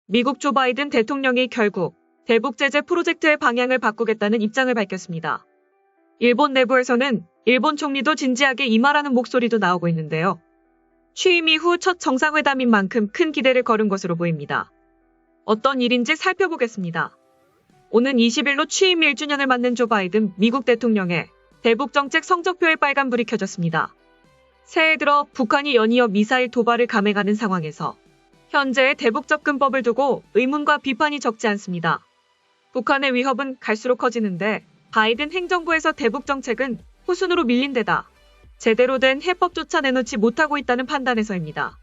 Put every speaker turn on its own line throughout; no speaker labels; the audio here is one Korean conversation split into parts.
미국 조 바이든 대통령이 결국 대북 제재 프로젝트의 방향을 바꾸겠다는 입장을 밝혔습니다. 일본 내부에서는 일본 총리도 진지하게 임하라는 목소리도 나오고 있는데요. 취임 이후 첫 정상회담인 만큼 큰 기대를 걸은 것으로 보입니다. 어떤 일인지 살펴보겠습니다. 오는 20일로 취임 1주년을 맞는 조 바이든 미국 대통령의 대북 정책 성적표에 빨간불이 켜졌습니다. 새해 들어 북한이 연이어 미사일 도발을 감행하는 상황에서 현재의 대북 접근법을 두고 의문과 비판이 적지 않습니다. 북한의 위협은 갈수록 커지는데 바이든 행정부에서 대북 정책은 후순으로 밀린 데다 제대로 된 해법조차 내놓지 못하고 있다는 판단에서입니다.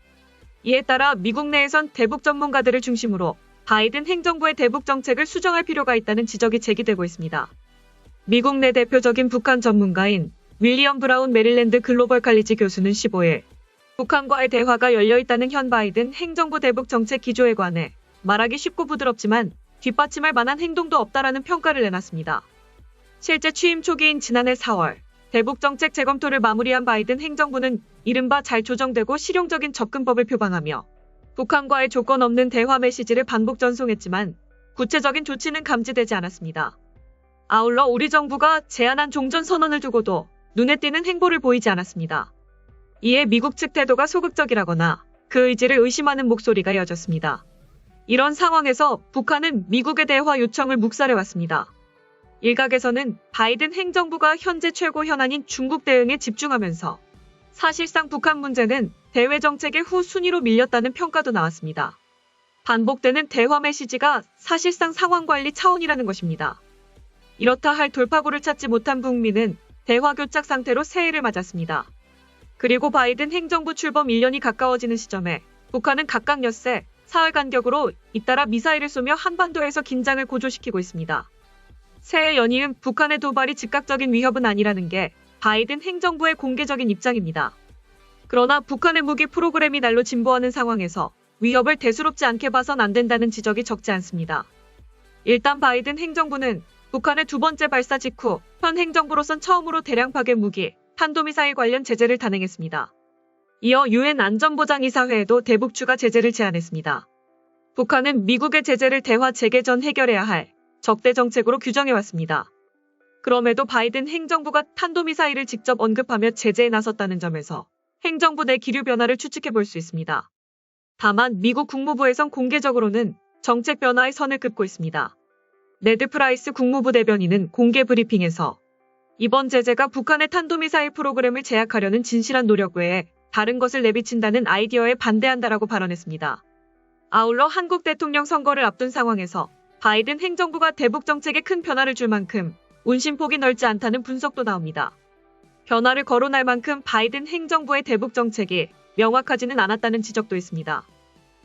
이에 따라 미국 내에선 대북 전문가들을 중심으로 바이든 행정부의 대북 정책을 수정할 필요가 있다는 지적이 제기되고 있습니다. 미국 내 대표적인 북한 전문가인 윌리엄 브라운 메릴랜드 글로벌 칼리지 교수는 15일 북한과의 대화가 열려있다는 현 바이든 행정부 대북 정책 기조에 관해 말하기 쉽고 부드럽지만 뒷받침할 만한 행동도 없다라는 평가를 내놨습니다. 실제 취임 초기인 지난해 4월 대북 정책 재검토를 마무리한 바이든 행정부는 이른바 잘 조정되고 실용적인 접근법을 표방하며 북한과의 조건 없는 대화 메시지를 반복 전송했지만 구체적인 조치는 감지되지 않았습니다. 아울러 우리 정부가 제안한 종전 선언을 두고도 눈에 띄는 행보를 보이지 않았습니다. 이에 미국 측 태도가 소극적이라거나 그 의지를 의심하는 목소리가 이어졌습니다. 이런 상황에서 북한은 미국의 대화 요청을 묵살해왔습니다. 일각에서는 바이든 행정부가 현재 최고 현안인 중국 대응에 집중하면서 사실상 북한 문제는 대외 정책의 후순위로 밀렸다는 평가도 나왔습니다. 반복되는 대화 메시지가 사실상 상황 관리 차원이라는 것입니다. 이렇다 할 돌파구를 찾지 못한 북미는 대화 교착 상태로 새해를 맞았습니다. 그리고 바이든 행정부 출범 1년이 가까워지는 시점에 북한은 각각 엿새 사흘 간격으로 잇따라 미사일을 쏘며 한반도에서 긴장을 고조시키고 있습니다. 새해 연이은 북한의 도발이 즉각적인 위협은 아니라는 게 바이든 행정부의 공개적인 입장입니다. 그러나 북한의 무기 프로그램이 날로 진보하는 상황에서 위협을 대수롭지 않게 봐선 안 된다는 지적이 적지 않습니다. 일단 바이든 행정부는 북한의 두 번째 발사 직후 현 행정부로선 처음으로 대량 파괴 무기, 탄도미사일 관련 제재를 단행했습니다. 이어 유엔 안전보장이사회에도 대북 추가 제재를 제안했습니다. 북한은 미국의 제재를 대화 재개 전 해결해야 할 적대 정책으로 규정해왔습니다. 그럼에도 바이든 행정부가 탄도미사일을 직접 언급하며 제재에 나섰다는 점에서 행정부 내 기류 변화를 추측해볼 수 있습니다. 다만 미국 국무부에선 공개적으로는 정책 변화의 선을 긋고 있습니다. 네드 프라이스 국무부 대변인은 공개 브리핑에서 이번 제재가 북한의 탄도미사일 프로그램을 제약하려는 진실한 노력 외에 다른 것을 내비친다는 아이디어에 반대한다라고 발언했습니다. 아울러 한국 대통령 선거를 앞둔 상황에서 바이든 행정부가 대북 정책에 큰 변화를 줄 만큼 운신폭이 넓지 않다는 분석도 나옵니다. 변화를 거론할 만큼 바이든 행정부의 대북 정책이 명확하지는 않았다는 지적도 있습니다.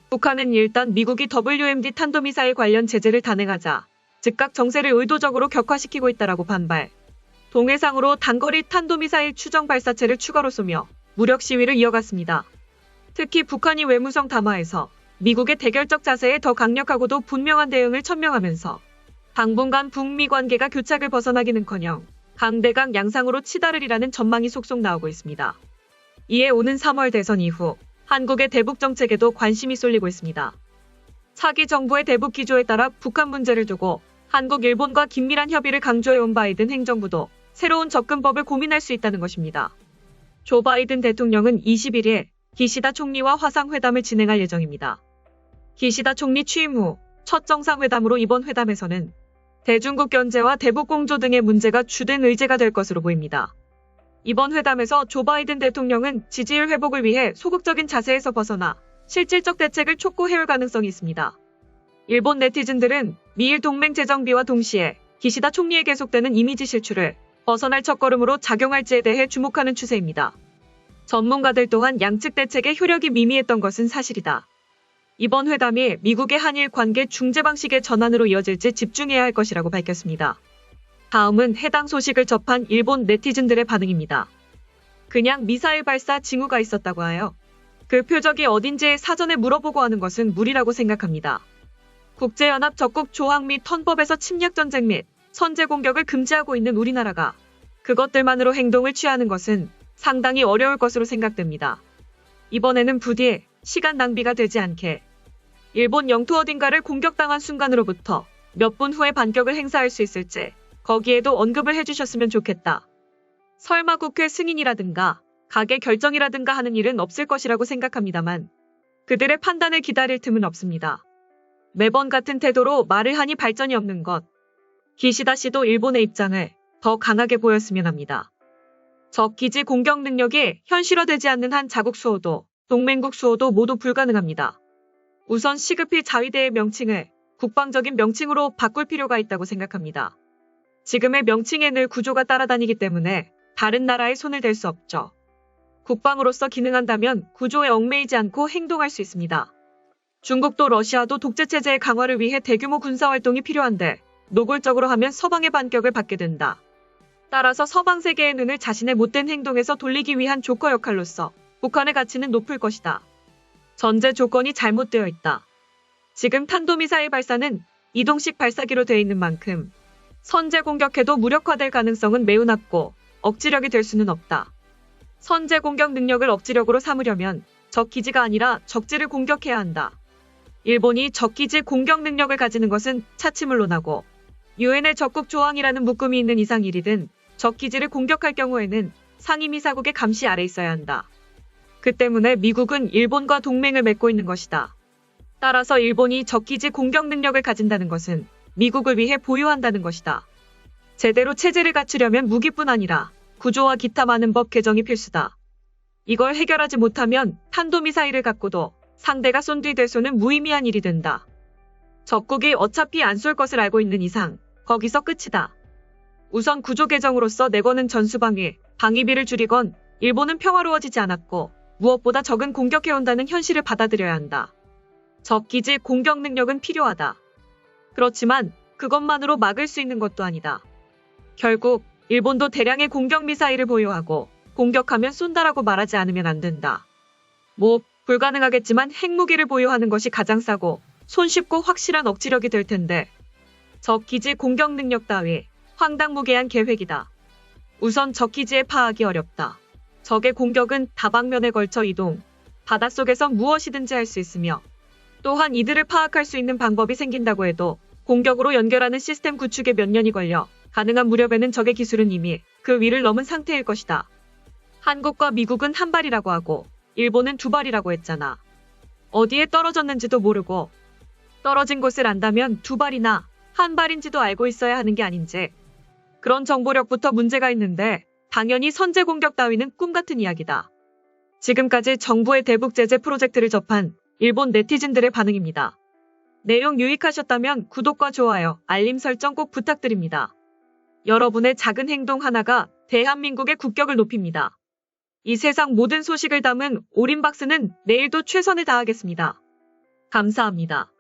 북한은 일단 미국이 WMD 탄도미사일 관련 제재를 단행하자 즉각 정세를 의도적으로 격화시키고 있다라고 반발. 동해상으로 단거리 탄도미사일 추정 발사체를 추가로 쏘며 무력 시위를 이어갔습니다. 특히 북한이 외무성 담화에서 미국의 대결적 자세에 더 강력하고도 분명한 대응을 천명하면서 당분간 북미 관계가 교착을 벗어나기는커녕 강대강 양상으로 치달으리라는 전망이 속속 나오고 있습니다. 이에 오는 3월 대선 이후 한국의 대북 정책에도 관심이 쏠리고 있습니다. 차기 정부의 대북 기조에 따라 북한 문제를 두고 한국, 일본과 긴밀한 협의를 강조해온 바이든 행정부도 새로운 접근법을 고민할 수 있다는 것입니다. 조 바이든 대통령은 21일 기시다 총리와 화상회담을 진행할 예정입니다. 기시다 총리 취임 후 첫 정상회담으로 이번 회담에서는 대중국 견제와 대북 공조 등의 문제가 주된 의제가 될 것으로 보입니다. 이번 회담에서 조 바이든 대통령은 지지율 회복을 위해 소극적인 자세에서 벗어나 실질적 대책을 촉구해올 가능성이 있습니다. 일본 네티즌들은 미일 동맹 재정비와 동시에 기시다 총리의 계속되는 이미지 실추를 벗어날 첫걸음으로 작용할지에 대해 주목하는 추세입니다. 전문가들 또한 양측 대책의 효력이 미미했던 것은 사실이다. 이번 회담이 미국의 한일 관계 중재 방식의 전환으로 이어질지 집중해야 할 것이라고 밝혔습니다. 다음은 해당 소식을 접한 일본 네티즌들의 반응입니다. 그냥 미사일 발사 징후가 있었다고 하여 그 표적이 어딘지 사전에 물어보고 하는 것은 무리라고 생각합니다. 국제연합 적국 조항 및 헌법에서 침략전쟁 및 선제 공격을 금지하고 있는 우리나라가 그것들만으로 행동을 취하는 것은 상당히 어려울 것으로 생각됩니다. 이번에는 부디 시간 낭비가 되지 않게 일본 영토 어딘가를 공격당한 순간으로부터 몇 분 후에 반격을 행사할 수 있을지 거기에도 언급을 해주셨으면 좋겠다. 설마 국회 승인이라든가 가계 결정이라든가 하는 일은 없을 것이라고 생각합니다만 그들의 판단을 기다릴 틈은 없습니다. 매번 같은 태도로 말을 하니 발전이 없는 것. 기시다 씨도 일본의 입장을 더 강하게 보였으면 합니다. 적 기지 공격 능력이 현실화되지 않는 한 자국 수호도 동맹국 수호도 모두 불가능합니다. 우선 시급히 자위대의 명칭을 국방적인 명칭으로 바꿀 필요가 있다고 생각합니다. 지금의 명칭에 늘 구조가 따라다니기 때문에 다른 나라에 손을 댈 수 없죠. 국방으로서 기능한다면 구조에 얽매이지 않고 행동할 수 있습니다. 중국도 러시아도 독재체제의 강화를 위해 대규모 군사활동이 필요한데 노골적으로 하면 서방의 반격을 받게 된다. 따라서 서방 세계의 눈을 자신의 못된 행동에서 돌리기 위한 조커 역할로서 북한의 가치는 높을 것이다. 전제 조건이 잘못되어 있다. 지금 탄도미사일 발사는 이동식 발사기로 되어 있는 만큼 선제 공격해도 무력화될 가능성은 매우 낮고 억지력이 될 수는 없다. 선제 공격 능력을 억지력으로 삼으려면 적 기지가 아니라 적지를 공격해야 한다. 일본이 적 기지 공격 능력을 가지는 것은 차치물론하고 유엔의 적국 조항이라는 묶음이 있는 이상 일이든 적 기지를 공격할 경우에는 상임이사국의 감시 아래 있어야 한다. 그 때문에 미국은 일본과 동맹을 맺고 있는 것이다. 따라서 일본이 적 기지 공격 능력을 가진다는 것은 미국을 위해 보유한다는 것이다. 제대로 체제를 갖추려면 무기뿐 아니라 구조와 기타 많은 법 개정이 필수다. 이걸 해결하지 못하면 탄도미사일을 갖고도 상대가 쏜뒤대소는 무의미한 일이 된다. 적국이 어차피 안 쏠 것을 알고 있는 이상 거기서 끝이다. 우선 구조 개정으로서 내거는 전수방위, 방위비를 줄이건 일본은 평화로워지지 않았고 무엇보다 적은 공격해온다는 현실을 받아들여야 한다. 적 기지 공격 능력은 필요하다. 그렇지만 그것만으로 막을 수 있는 것도 아니다. 결국 일본도 대량의 공격 미사일을 보유하고 공격하면 쏜다라고 말하지 않으면 안 된다. 불가능하겠지만 핵무기를 보유하는 것이 가장 싸고 손쉽고 확실한 억지력이 될 텐데 적 기지 공격 능력 따위 황당무계한 계획이다. 우선 적 기지에 파악이 어렵다. 적의 공격은 다방면에 걸쳐 이동, 바닷속에선 무엇이든지 할 수 있으며 또한 이들을 파악할 수 있는 방법이 생긴다고 해도 공격으로 연결하는 시스템 구축에 몇 년이 걸려 가능한 무렵에는 적의 기술은 이미 그 위를 넘은 상태일 것이다. 한국과 미국은 한 발이라고 하고 일본은 두 발이라고 했잖아. 어디에 떨어졌는지도 모르고 떨어진 곳을 안다면 두 발이나 한 발인지도 알고 있어야 하는 게 아닌지. 그런 정보력부터 문제가 있는데 당연히 선제 공격 따위는 꿈같은 이야기다. 지금까지 정부의 대북 제재 프로젝트를 접한 일본 네티즌들의 반응입니다. 내용 유익하셨다면 구독과 좋아요, 알림 설정 꼭 부탁드립니다. 여러분의 작은 행동 하나가 대한민국의 국격을 높입니다. 이 세상 모든 소식을 담은 올인박스는 내일도 최선을 다하겠습니다. 감사합니다.